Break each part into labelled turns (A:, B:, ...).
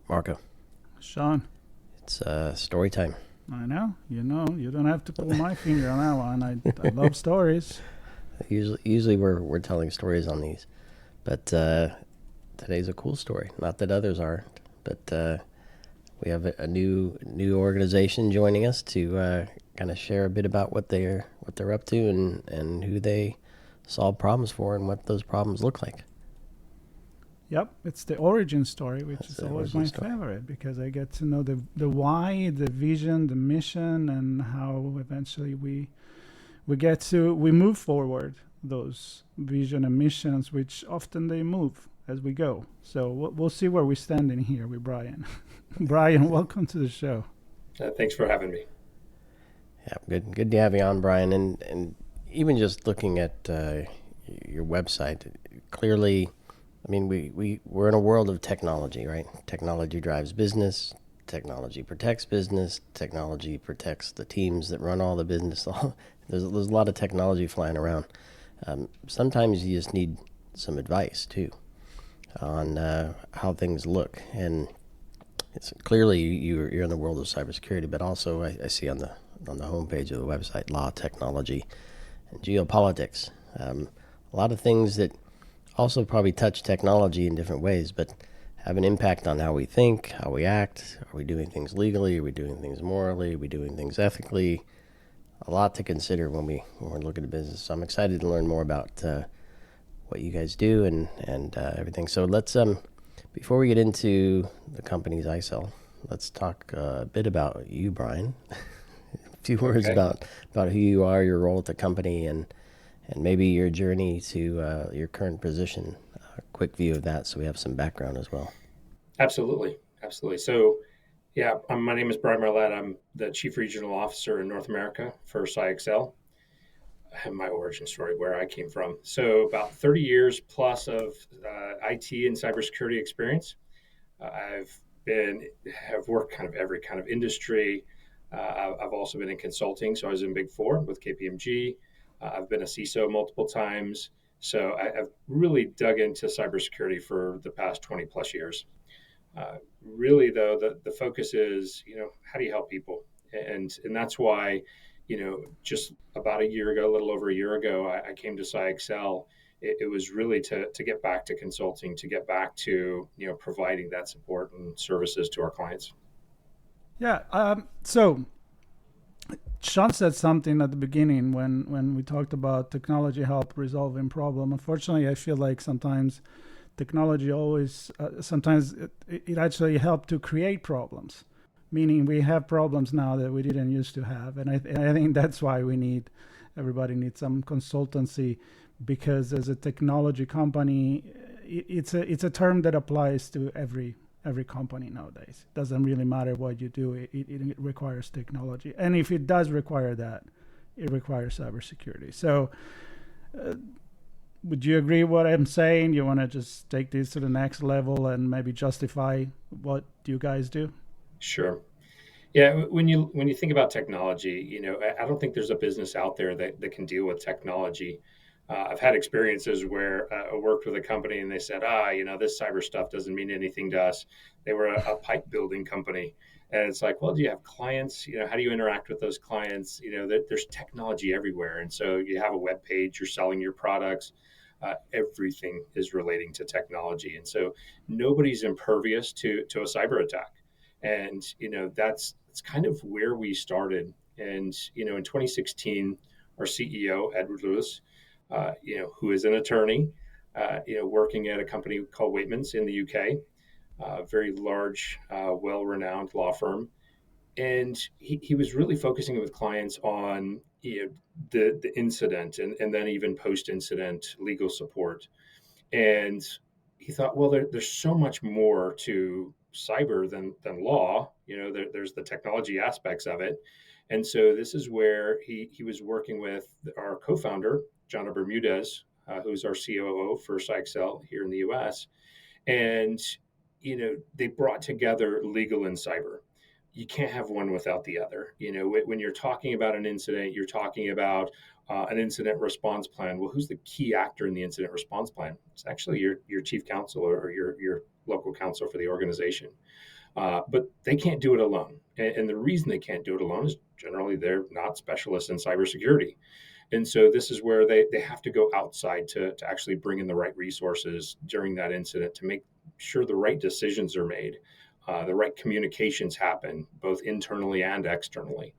A: Marco,
B: Sean,
A: it's story time.
B: I know, you don't have to pull my finger on that one. I love stories.
A: Usually we're telling stories on these, but today's a cool story. Not that others aren't, but we have a new organization joining us to kind of share a bit about what they're up to and who they solve problems for and what those problems look like.
B: Yep, it's the origin story, which
A: That's
B: is
A: the
B: always
A: origin
B: my
A: story.
B: favorite because I get to know the why, the vision, the mission, and how eventually we move forward those vision and missions, which often they move as we go. So we'll see where we stand in here with Bryan. Bryan, welcome to the show.
C: Thanks for having me.
A: Yeah, good to have you on, Brian. And even just looking at your website, clearly, I mean, we're in a world of technology, right? Technology drives business. Technology protects business. Technology protects the teams that run all the business. There's a lot of technology flying around. Sometimes you just need some advice too on how things look. And it's clearly you're in the world of cybersecurity, but also I see on the homepage of the website law, technology, and geopolitics. A lot of things that also probably touch technology in different ways, but have an impact on how we think, how we act. Are we doing things legally? Are we doing things morally? Are we doing things ethically? A lot to consider when we're looking at business. So I'm excited to learn more about what you guys do and everything. So let's before we get into the companies I sell, let's talk a bit about you, Brian. A few words
C: Okay.
A: about who you are, your role at the company, and maybe your journey to your current position. A quick view of that, so we have some background as well.
C: Absolutely. Absolutely. So, yeah, my name is Bryan Marlatt. I'm the Chief Regional Officer in North America for CyXcel. I have my origin story where I came from. So, about 30 years plus of IT and cybersecurity experience. I've been have worked kind of every kind of industry. I've also been in consulting. So I was in Big Four with KPMG. I've been a CISO multiple times. So I've really dug into cybersecurity for the past 20 plus years. Really, though, the focus is, how do you help people? And that's why, just about a year ago, a little over a year ago, I came to CyXcel. It was really to get back to consulting, to get back to, providing that support and services to our clients.
B: Yeah. So Sean said something at the beginning when we talked about technology help resolving problem. Unfortunately, I feel like sometimes technology always sometimes it actually helped to create problems, meaning we have problems now that we didn't used to have, and I think that's why everybody needs some consultancy, because as a technology company, it's a term that applies to every company nowadays. It doesn't really matter what you do, it requires technology. And if it does require that, it requires cybersecurity. So, would you agree what I'm saying? You want to just take this to the next level and maybe justify what you guys do?
C: Sure. Yeah, when you think about technology, I don't think there's a business out there that can deal with technology. I've had experiences where I worked with a company and they said, this cyber stuff doesn't mean anything to us. They were a pipe building company. And it's like, well, do you have clients? How do you interact with those clients? There's technology everywhere. And so you have a web page, you're selling your products. Everything is relating to technology. And so nobody's impervious to a cyber attack. And, that's kind of where we started. And, in 2016, our CEO, Edward Lewis, who is an attorney, working at a company called Waitmans in the UK, very large, well-renowned law firm. And he was really focusing with clients on the incident and then even post-incident legal support. And he thought, well, there's so much more to cyber than law. There's the technology aspects of it. And so this is where he was working with our co-founder, Jana Bermudez, who's our COO for CyXcel here in the US. And, they brought together legal and cyber. You can't have one without the other. When you're talking about an incident, you're talking about an incident response plan. Well, who's the key actor in the incident response plan? It's actually your chief counsel or your local counsel for the organization. But they can't do it alone. And the reason they can't do it alone is generally they're not specialists in cybersecurity. And so this is where they have to go outside to actually bring in the right resources during that incident to make sure the right decisions are made, the right communications happen, both internally and externally.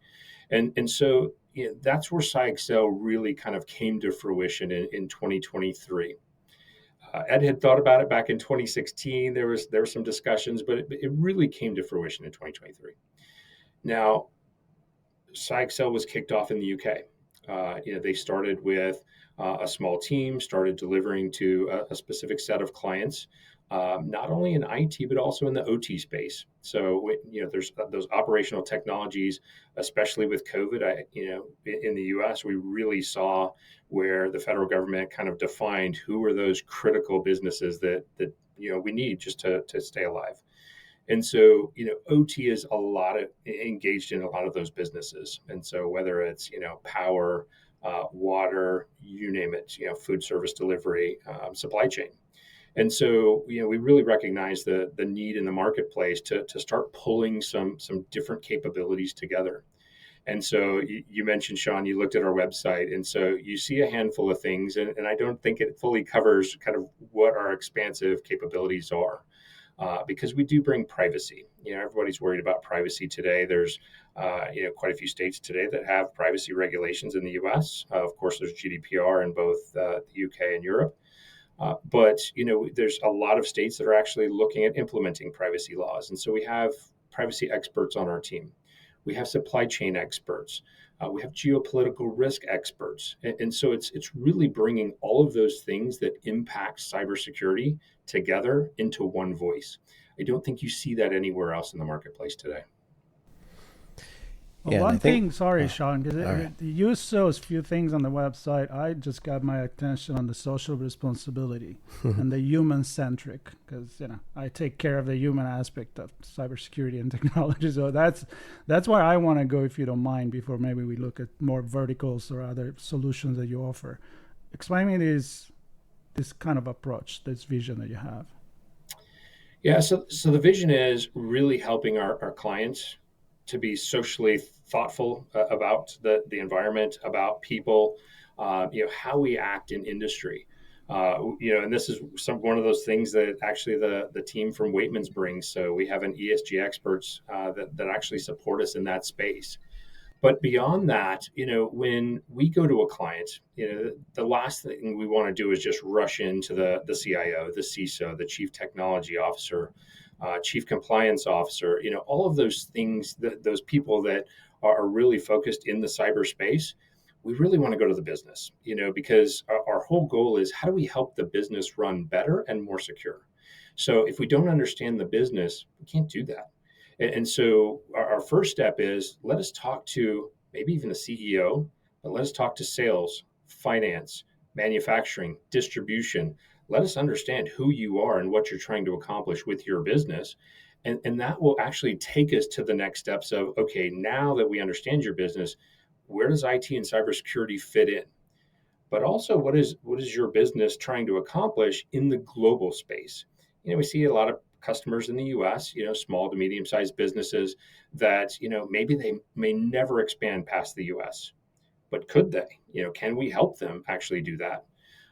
C: And so that's where CyXcel really kind of came to fruition in 2023. Ed had thought about it back in 2016. There were some discussions, but it really came to fruition in 2023. Now, CyXcel was kicked off in the UK. They started with a small team, started delivering to a specific set of clients, not only in IT but also in the OT space. So there's those operational technologies, especially with COVID. In the U.S., we really saw where the federal government kind of defined who are those critical businesses that we need just to stay alive. And so, OT is a lot of engaged in a lot of those businesses. And so whether it's, power, water, you name it, food service delivery, supply chain. And so, we really recognize the need in the marketplace to start pulling some different capabilities together. And so you mentioned, Sean, you looked at our website, and so you see a handful of things, and I don't think it fully covers kind of what our expansive capabilities are. Because we do bring privacy. Everybody's worried about privacy today. There's, quite a few states today that have privacy regulations in the U.S. Of course, there's GDPR in both the UK and Europe. But there's a lot of states that are actually looking at implementing privacy laws, and so we have privacy experts on our team. We have supply chain experts. We have geopolitical risk experts. And so it's really bringing all of those things that impact cybersecurity together into one voice. I don't think you see that anywhere else in the marketplace today.
B: Well, one thing, sorry, Sean, because you use those few things on the website. I just got my attention on the social responsibility and the human-centric, because I take care of the human aspect of cybersecurity and technology. So that's where I want to go, if you don't mind, before maybe we look at more verticals or other solutions that you offer. Explain me this kind of approach, this vision that you have.
C: Yeah, so the vision is really helping our clients to be socially thoughtful about the environment, about people, how we act in industry. And this is one of those things that actually the team from Waitman's brings. So we have an ESG experts that actually support us in that space. But beyond that, when we go to a client, the last thing we want to do is just rush into the CIO, the CISO, the chief technology officer, chief compliance officer, all of those things, those people that are really focused in the cyberspace. We really want to go to the business, because our whole goal is how do we help the business run better and more secure? So if we don't understand the business, we can't do that. And so our first step is let us talk to maybe even the CEO, but let us talk to sales, finance, manufacturing, distribution. Let us understand who you are and what you're trying to accomplish with your business. And that will actually take us to the next steps of, okay, now that we understand your business, where does IT and cybersecurity fit in? But also, what is your business trying to accomplish in the global space? We see a lot of customers in the U.S., small to medium-sized businesses that, maybe they may never expand past the U.S., but could they? Can we help them actually do that?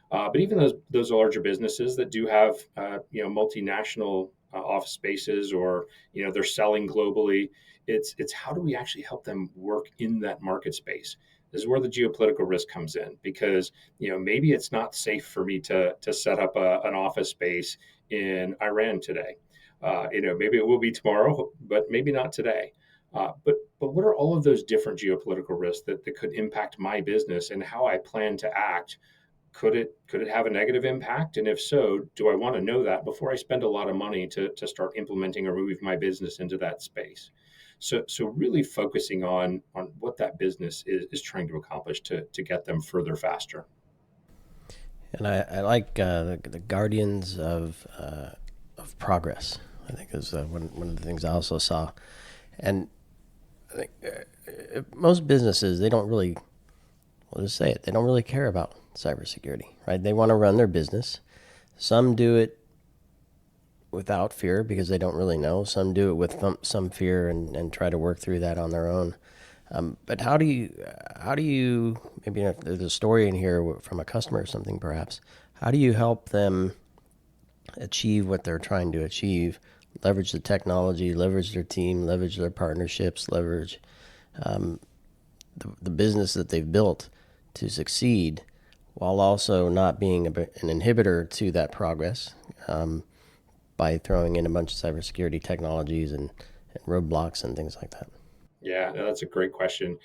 C: But even those larger businesses that do have, multinational office spaces, or they're selling globally, it's how do we actually help them work in that market space? This is where the geopolitical risk comes in, because maybe it's not safe for me to set up an office space in Iran today. Maybe it will be tomorrow, but maybe not today. But what are all of those different geopolitical risks that could impact my business, and how I plan to act? Could it have a negative impact? And if so, do I want to know that before I spend a lot of money to start implementing or move my business into that space? So really focusing on what that business is trying to accomplish to get them further faster.
A: And I like the guardians of progress. I think is one of the things I also saw. And I think most businesses, they don't really we'll just say it, they don't really care about cybersecurity, right? They want to run their business. Some do it without fear because they don't really know. Some do it with some fear and try to work through that on their own. But how do you maybe if there's a story in here from a customer or something perhaps, how do you help them achieve what they're trying to achieve, leverage the technology, leverage their team, leverage their partnerships, leverage the business that they've built to succeed while also not being an inhibitor to that progress by throwing in a bunch of cybersecurity technologies and roadblocks and things like that?
C: Yeah, no, that's a great question.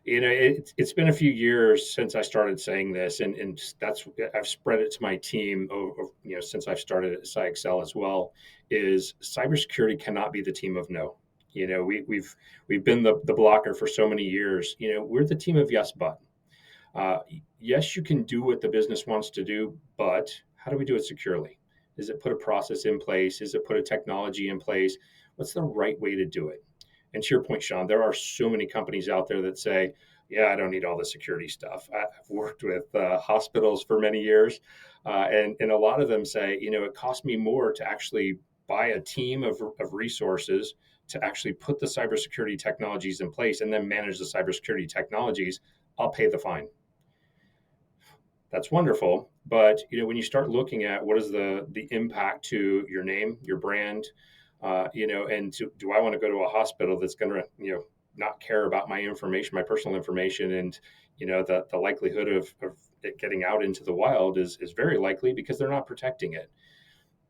C: It's been a few years since I started saying this, and that's I've spread it to my team over, since I've started at CyXcel as well. Is cybersecurity cannot be the team of no. We've been the blocker for so many years. We're the team of yes, but. Uh, yes, you can do what the business wants to do, but how do we do it securely? Is it put a process in place? Is it put a technology in place? What's the right way to do it? And to your point, Sean, there are so many companies out there that say, yeah, I don't need all the security stuff. I've worked with hospitals for many years, and a lot of them say, it costs me more to actually buy a team of resources to actually put the cybersecurity technologies in place and then manage the cybersecurity technologies. I'll pay the fine. That's wonderful, but when you start looking at what is the impact to your name, your brand, and do I want to go to a hospital that's going to not care about my information, my personal information, and the likelihood of it getting out into the wild is very likely because they're not protecting it.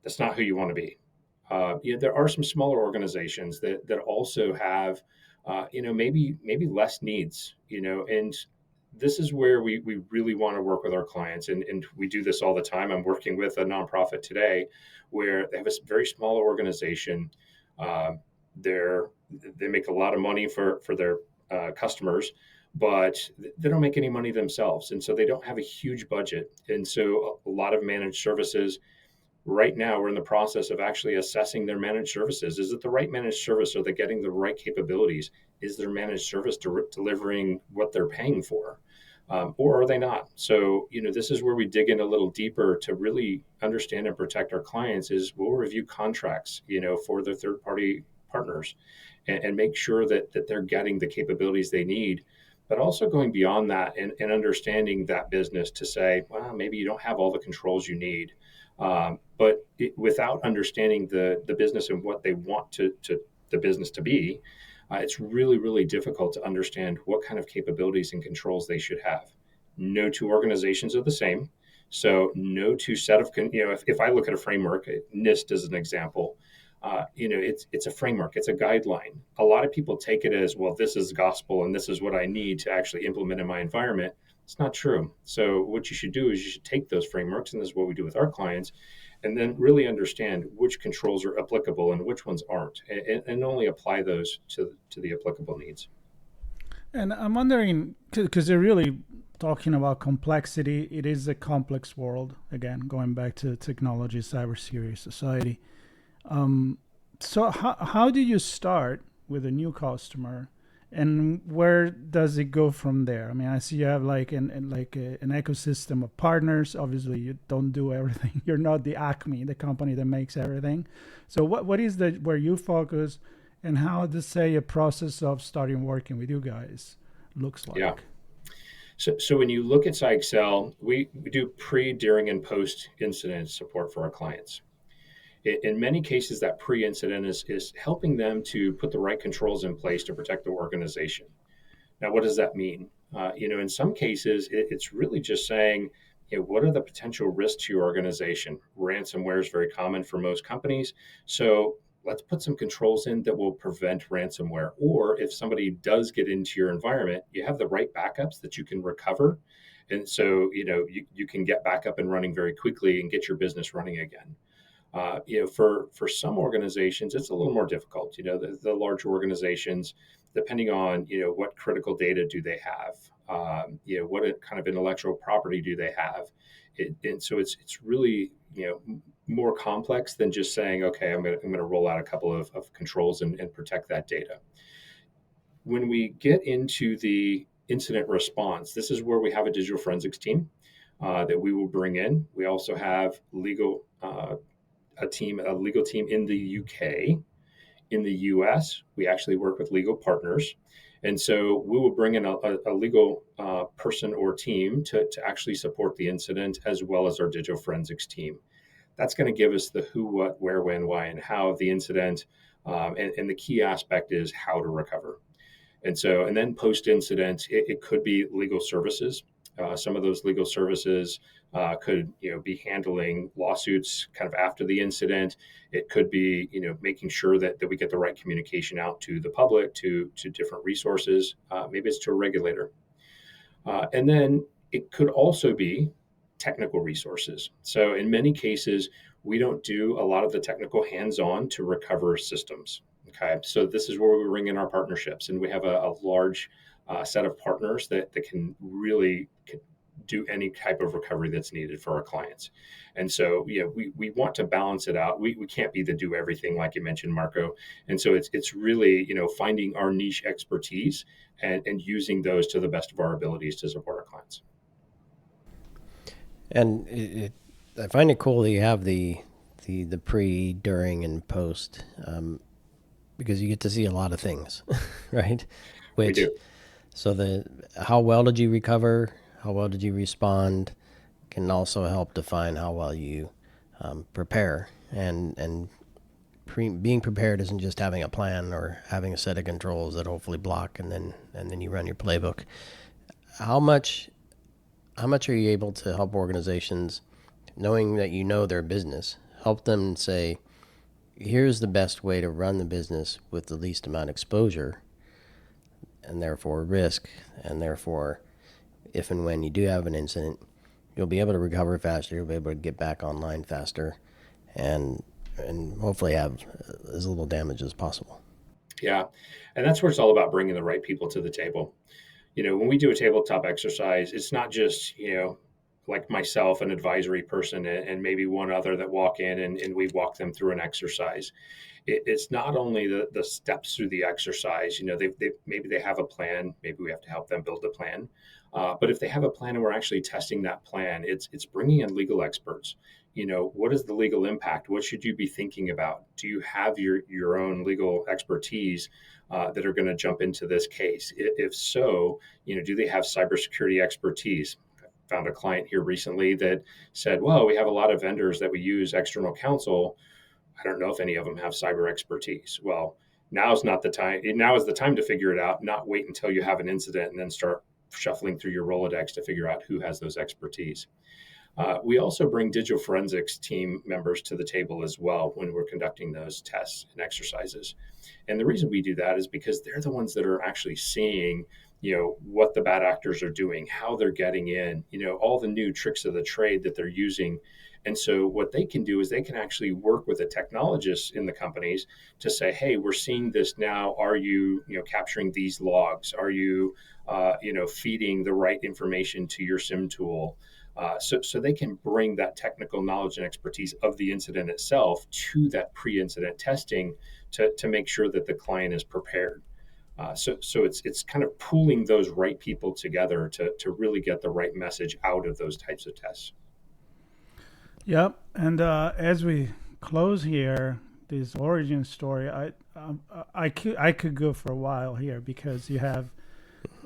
C: That's not who you want to be. There are some smaller organizations that also have maybe less needs, and this is where we really want to work with our clients, and we do this all the time. I'm working with a nonprofit today where they have a very small organization. uh, they're they make a lot of money for their customers, but they don't make any money themselves, and so they don't have a huge budget, and so a lot of managed services. Right now, we're in the process of actually assessing their managed services. Is it the right managed service? Are they getting the right capabilities? Is their managed service delivering what they're paying for? Or are they not? So, this is where we dig in a little deeper to really understand and protect our clients. Is we'll review contracts, for their third party partners, and make sure that they're getting the capabilities they need, but also going beyond that and understanding that business to say, well, maybe you don't have all the controls you need. Without understanding the business and what they want to the business to be, it's really, really difficult to understand what kind of capabilities and controls they should have. No two organizations are the same. So no two set of, if I look at a framework, NIST as an example, it's a framework, it's a guideline. A lot of people take it as, well, this is gospel and this is what I need to actually implement in my environment. It's not true. So what you should do is you should take those frameworks, and this is what we do with our clients, and then really understand which controls are applicable and which ones aren't, and only apply those to the applicable needs.
B: And I'm wondering, because you're really talking about complexity, it is a complex world. Again, going back to technology, cybersecurity, society. Um, so how do you start with a new customer, and where does it go from there? I mean, I see you have like an ecosystem of partners. Obviously, you don't do everything. You're not the Acme, the company that makes everything. So what is the where you focus, and how does say a process of starting working with you guys looks
C: Yeah.
B: like?
C: So when you look at CyXcel, we do pre, during, and post incident support for our clients. In many cases, that pre-incident is helping them to put the right controls in place to protect the organization. Now, what does that mean? In some cases, it's really just saying, what are the potential risks to your organization? Ransomware is very common for most companies. So let's put some controls in that will prevent ransomware. Or if somebody does get into your environment, you have the right backups that you can recover. And so, you can get back up and running very quickly and get your business running again. For some organizations, it's a little more difficult. The larger organizations, depending on what critical data do they have, what kind of intellectual property do they have, and so it's really more complex than just saying, okay, I'm going to roll out a couple of controls and protect that data. When we get into the incident response, this is where we have a digital forensics team that we will bring in. We also have a legal team in the UK. In the US, we actually work with legal partners. And so we will bring in a legal person or team to actually support the incident, as well as our digital forensics team. That's going to give us the who, what, where, when, why, and how of the incident. And the key aspect is how to recover. And then post incident, it could be legal services. Some of those legal services could, be handling lawsuits kind of after the incident. It could be, making sure that we get the right communication out to the public, to different resources. Maybe it's to a regulator. And then it could also be technical resources. So in many cases, we don't do a lot of the technical hands-on to recover systems. Okay, so this is where we bring in our partnerships, and we have a large set of partners that can really do any type of recovery that's needed for our clients. And so, we want to balance it out. We can't be the do everything like you mentioned, Marco. And so it's really, finding our niche expertise and using those to the best of our abilities to support our clients.
A: And I find it cool that you have the pre, during, and post, because you get to see a lot of things, right?
C: We do.
A: So how well did you recover? How well did you respond? Can also help define how well you prepare. And being prepared isn't just having a plan or having a set of controls that hopefully block, and then you run your playbook. How much are you able to help organizations, knowing that you know their business, help them say, here's the best way to run the business with the least amount of exposure and therefore risk, and therefore if and when you do have an incident, you'll be able to recover faster, you'll be able to get back online faster, and hopefully have as little damage as possible.
C: Yeah, and that's where it's all about bringing the right people to the table. When we do a tabletop exercise, it's not just, like myself, an advisory person, and maybe one other that walk in and we walk them through an exercise. It's not only the steps through the exercise. Maybe they have a plan. Maybe we have to help them build a plan. But if they have a plan and we're actually testing that plan, it's bringing in legal experts. What is the legal impact? What should you be thinking about? Do you have your own legal expertise that are going to jump into this case? If so, do they have cybersecurity expertise? I found a client here recently that said, well, we have a lot of vendors that we use external counsel. I don't know if any of them have cyber expertise. Well, now's not the time. Now is the time to figure it out, not wait until you have an incident and then start shuffling through your Rolodex to figure out who has those expertise. We also bring digital forensics team members to the table as well when we're conducting those tests and exercises. And the reason we do that is because they're the ones that are actually seeing, what the bad actors are doing, how they're getting in, all the new tricks of the trade that they're using. And so what they can do is they can actually work with the technologists in the companies to say, hey, we're seeing this now. Are you, capturing these logs? Are you, feeding the right information to your SIM tool? So they can bring that technical knowledge and expertise of the incident itself to that pre-incident testing to make sure that the client is prepared. So it's kind of pooling those right people together to really get the right message out of those types of tests.
B: Yep. And as we close here, this origin story, I could go for a while here, because you have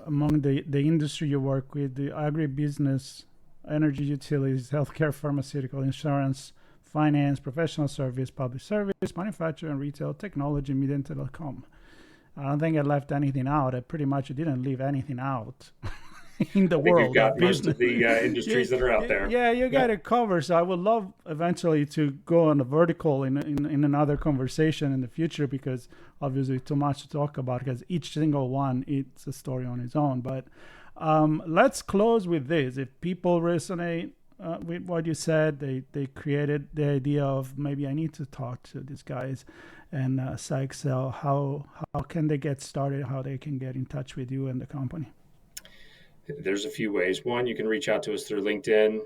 B: among the industry you work with, the agribusiness, energy utilities, healthcare, pharmaceutical, insurance, finance, professional service, public service, manufacturing, retail, technology, media, and telecom. I don't think I left anything out. I pretty much didn't leave anything out in the world.
C: You've got most of the industries that are out there.
B: Yeah, you got it covered. So I would love eventually to go on a vertical in another conversation in the future, because obviously too much to talk about, because each single one, it's a story on its own. But let's close with this. If people resonate with what you said, they created the idea of, maybe I need to talk to these guys and CyXcel. How can they get started? How they can get in touch with you and the company?
C: There's a few ways. One, you can reach out to us through LinkedIn.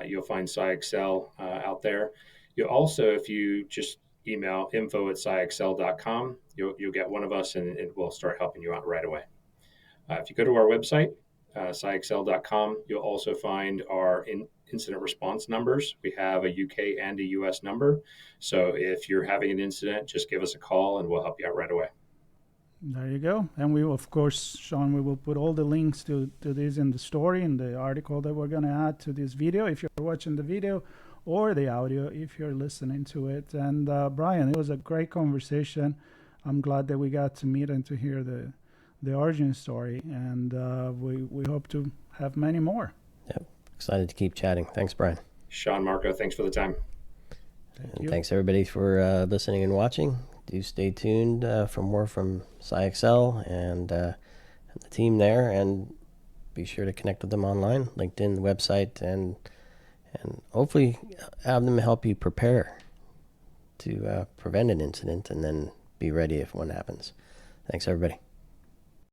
C: You'll find CyXcel out there. You'll also, if you just email info@cyxcel.com, you'll get one of us, and we'll start helping you out right away. If you go to our website, CyXcel.com, you'll also find our incident response numbers. We have a UK and a US number. So if you're having an incident, just give us a call and we'll help you out right away.
B: There you go. And we will, of course, Sean, we will put all the links to this in the story, in the article that we're going to add to this video if you're watching the video, or the audio if you're listening to it. And Bryan, it was a great conversation. I'm glad that we got to meet and to hear the origin story. And we hope to have many more.
A: Yep. Excited to keep chatting. Thanks, Bryan.
C: Sean, Marco, thanks for the time.
A: And thanks everybody for listening and watching. Do stay tuned for more from CyXcel and the team there, and be sure to connect with them online, LinkedIn, the website, and hopefully have them help you prepare to prevent an incident and then be ready if one happens. Thanks everybody.